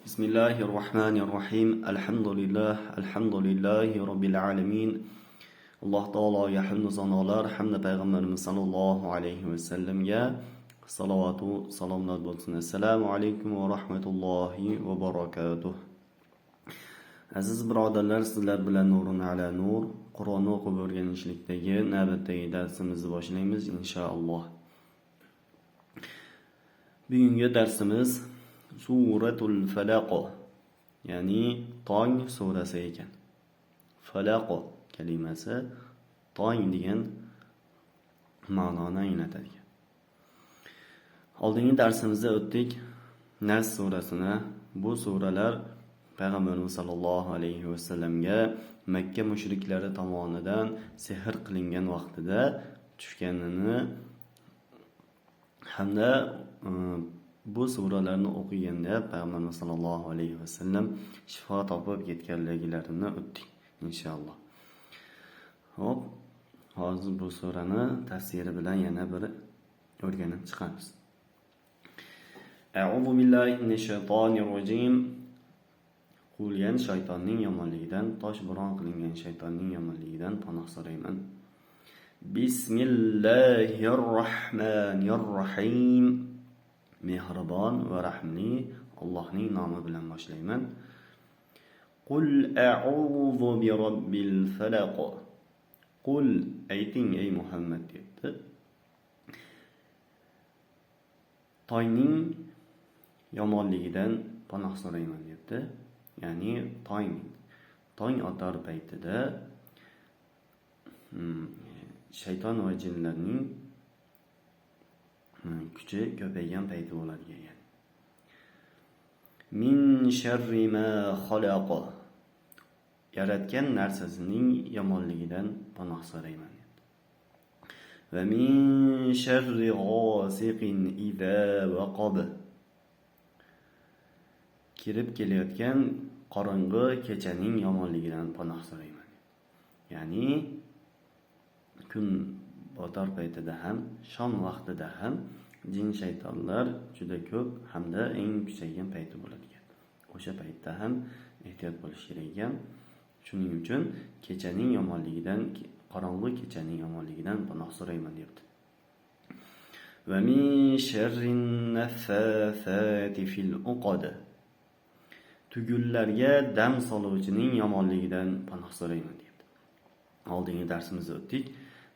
Bismillahirrohmanirrohim. Alhamdulillahi robbil alamin. Alloh taologa hamd sanolar, hamda payg'ambarimiz sollallohu alayhi vasallamga salovatu salomlar bo'lsin. Assalomu alaykum va rahmatullohi va barakatuh. Aziz birodarlar, sizlar bilan Nurun ala nur Qur'onni o'qib o'rganishlikdagi navbatdagi darsimizni boshlaymiz inshaalloh. Bugungi darsimiz Suratul Falaq, ya'ni tong surasi ekan. Falaq kalimasi tong degan ma'noni anglatadi. Oldingi darsimizda o'tdik Nas surasini. Bu suralar Payg'ambarimiz sollallohu alayhi vasallamga Makka mushriklari tomonidan sehr qilingan vaqtida tushganini hamda bu suralarni o'qiganda Payg'ambarimiz sollallohu alayhi vasallam shifo topib ketganliklarini o'tdik inshaalloh. Hop, hozir bu surani tafsiri bilan yana bir o'rganib chiqamiz. A'udhu billahi minash shaytonir rojim. Qulgan shaytonning yomonligidan, toshbo'ron qilingan shaytonning yomonligidan panoh so'rayman. Bismillahirrohmanirrohim. Mehribon va rahmli Allohning nomi bilan boshlayman. Qul a'udhu bi robbil falaq. Qul, ayting ey Muhammad debdi. Tongning yomonligidan panoh so'rayman debdi. Ya'ni tong otar paytida shayton va jinlarning kuchi ko'paygan payti bo'ladi degan. Min sharri ma xalaq. Yaratgan narsasining yomonligidan panoh so'rayman. Va min sharri ghasiqin idza waqab. Kirib kelayotgan qorong'i kechaning yomonligidan panoh so'rayman. Ya'ni kun botar paytida ham, shom vaqtida ham jin shaytonlar juda ko'p hamda eng kuchaygan payti bo'ladi. O'sha paytda ham ehtiyot bo'lish kerak ekan. Shuning uchun kechaning yomonligidan, qorong'i kechaning yomonligidan panoh so'rayman debdi. Va min sharrin naffathati fil uqad. Tugullarga dam soluvchining yomonligidan panoh so'rayman debdi. Oldingi darsimizda o'tdik.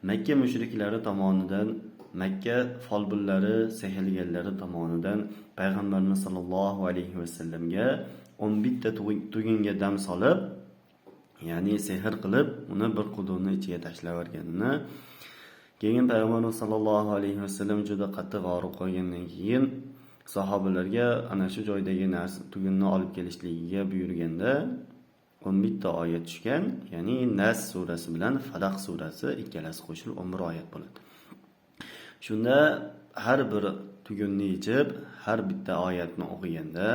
Makka mushriklari tomonidan, Makka folbinlari, sehrgarlari tomonidan Payg'ambarimiz sollallohu alayhi vasallamga 11 ta tugunga dam solib, ya'ni sehr qilib, uni bir qudurni ichiga tashlab o'rganini. Keyin Payg'ambarimiz sollallohu alayhi vasallam juda qattiq og'rib qolgandan keyin sahobalarga ana shu joydagi tugunni olib kelishligiga buyurganda 11 ta oyat tushgan, ya'ni Nas surasi bilan Falaq surasi ikkalasi qo'shilib 11 oyat bo'ladi. Shunda har bir tugunni yechib, har bitta oyatni o'qiganda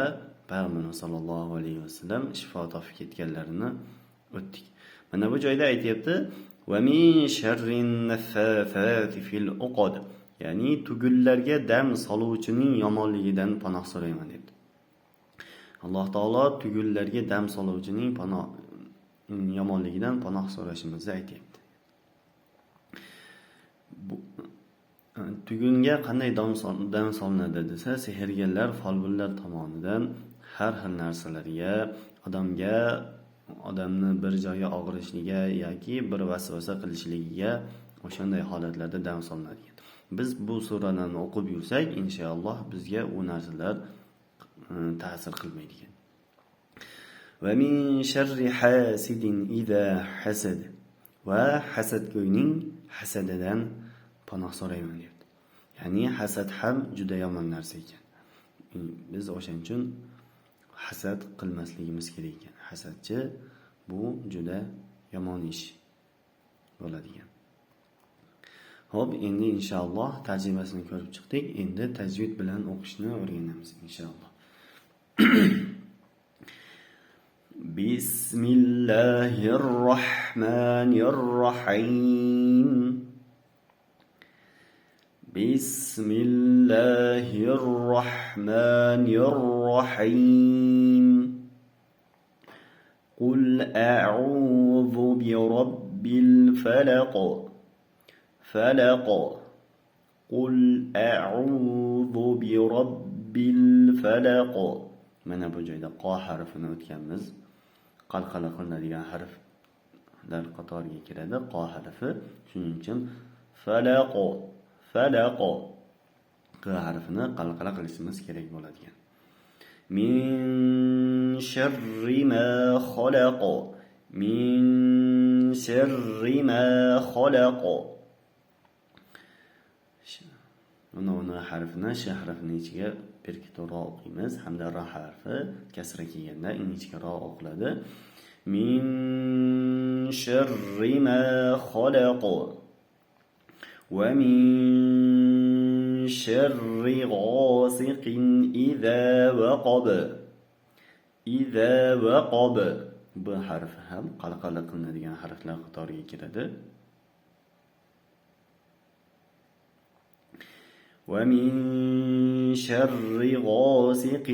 Payg'ambarimiz sollallohu alayhi vasallam shifo topib ketganlarini o'tdik. Mana bu joyda aytibdi: "Va min sharrin naffathati fil uqad", ya'ni tugullarga dam soluvchining yomonligidan panoh so'rayman debdi. Alloh taolo tugullarga dam soluvchining yomonligidan panoh so'rashimizni aytibdi. Tugunga qanday dam solinadi desa, sehrgarlar, folbinlar tomonidan har xil narsalarga, odamni bir joyi og'rishiga yoki bir vasvasa qilishiga o'shanday holatlarda dam solinadi. Biz bu suralarni o'qib yursak, inshaalloh bizga u narsalar ta'sir qilmaydi. Va min sharri hasidin idza hasad. Va hasadgo'yning hasadidan panoh so'rayman debdi. Ya'ni hasad ham juda yomon narsa ekan. Biz o'shaning uchun hasad qilmasligimiz kerak ekan. Hasadchi bu juda yomon ish bo'ladi ekan. Xo'p, endi inshaalloh tarjimasini ko'rib chiqdik. Endi tajvid bilan o'qishni o'rganamiz inshaalloh. Bismillahirrohmanirrohim. بسم الله الرحمن الرحيم قل أعوذ برب الفلق فلق قل أعوذ برب الفلق mana bu joyda qo harfini o'tganmiz. Qalqala qilinadigan harflar qatoriga kiradi qo harfi. Shuning uchun falaq falaq q harfini qalqala qilishimiz kerak bo'ladigan. Min sharri ma khalaq min sharri ma khalaq Uni harfini sh harfini ichiga berkito'roq o'qiymiz hamda ra harfi kasra kelganda ichiga ro o'qiladi. Min sharri ma khalaq va min sharri ghasiqin idza waqab idza waqab bu harfi ham qalqala qilinadigan harflar qatoriga kiradi. ومن شر غاسق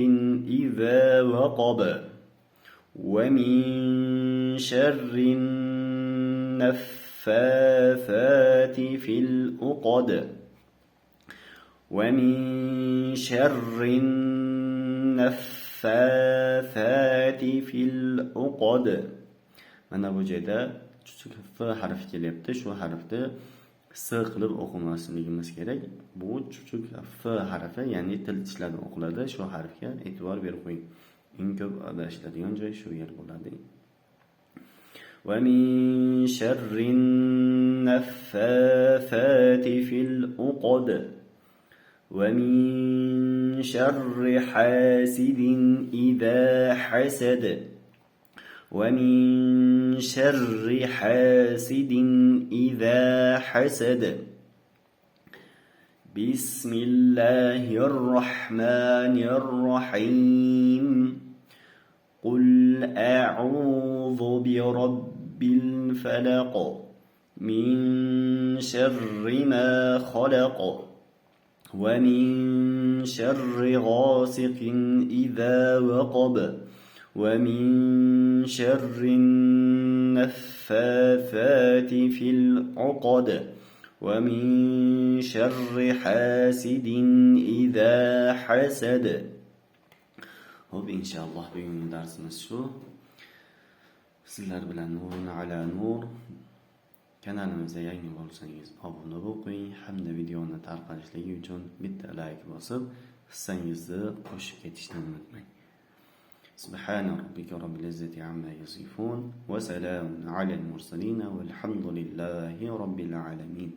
إذا وقب ومن شر النفاثات في العقد ومن شر النفاثات في العقد mana bu joyda chuchuk f harfi kelyapti. Shu harfni s qilib o'qimasligimiz kerak. Bu chuchuk f harfi, ya'ni til tishlardan o'qiladi. Shu harfga e'tibor berib qo'ying. Eng ko'p adashiladigan joy shu yer bo'ladi. Va min sharrin naffathati fil uqad va min sharri hasidin idha hasad ومن شر حاسد إذا حسد بسم الله الرحمن الرحيم قل أعوذ برب الفلق من شر ما خلق ومن شر غاسق إذا وقب ومن شر النفاثات في العقد ومن شر حاسد إذا حسد. Hop, inshaalloh bugungi darsimiz shu. Sizlar bilan Nurun ala Nur kanalimizga yangi bo'lsangiz obuna bo'lib qo'ying hamda videoni tarqalishligi uchun bitta like bosib hissangizni qo'shib ketishni unutmang. سبحان ربك رب العزة عما يصفون وسلام على المرسلين والحمد لله رب العالمين.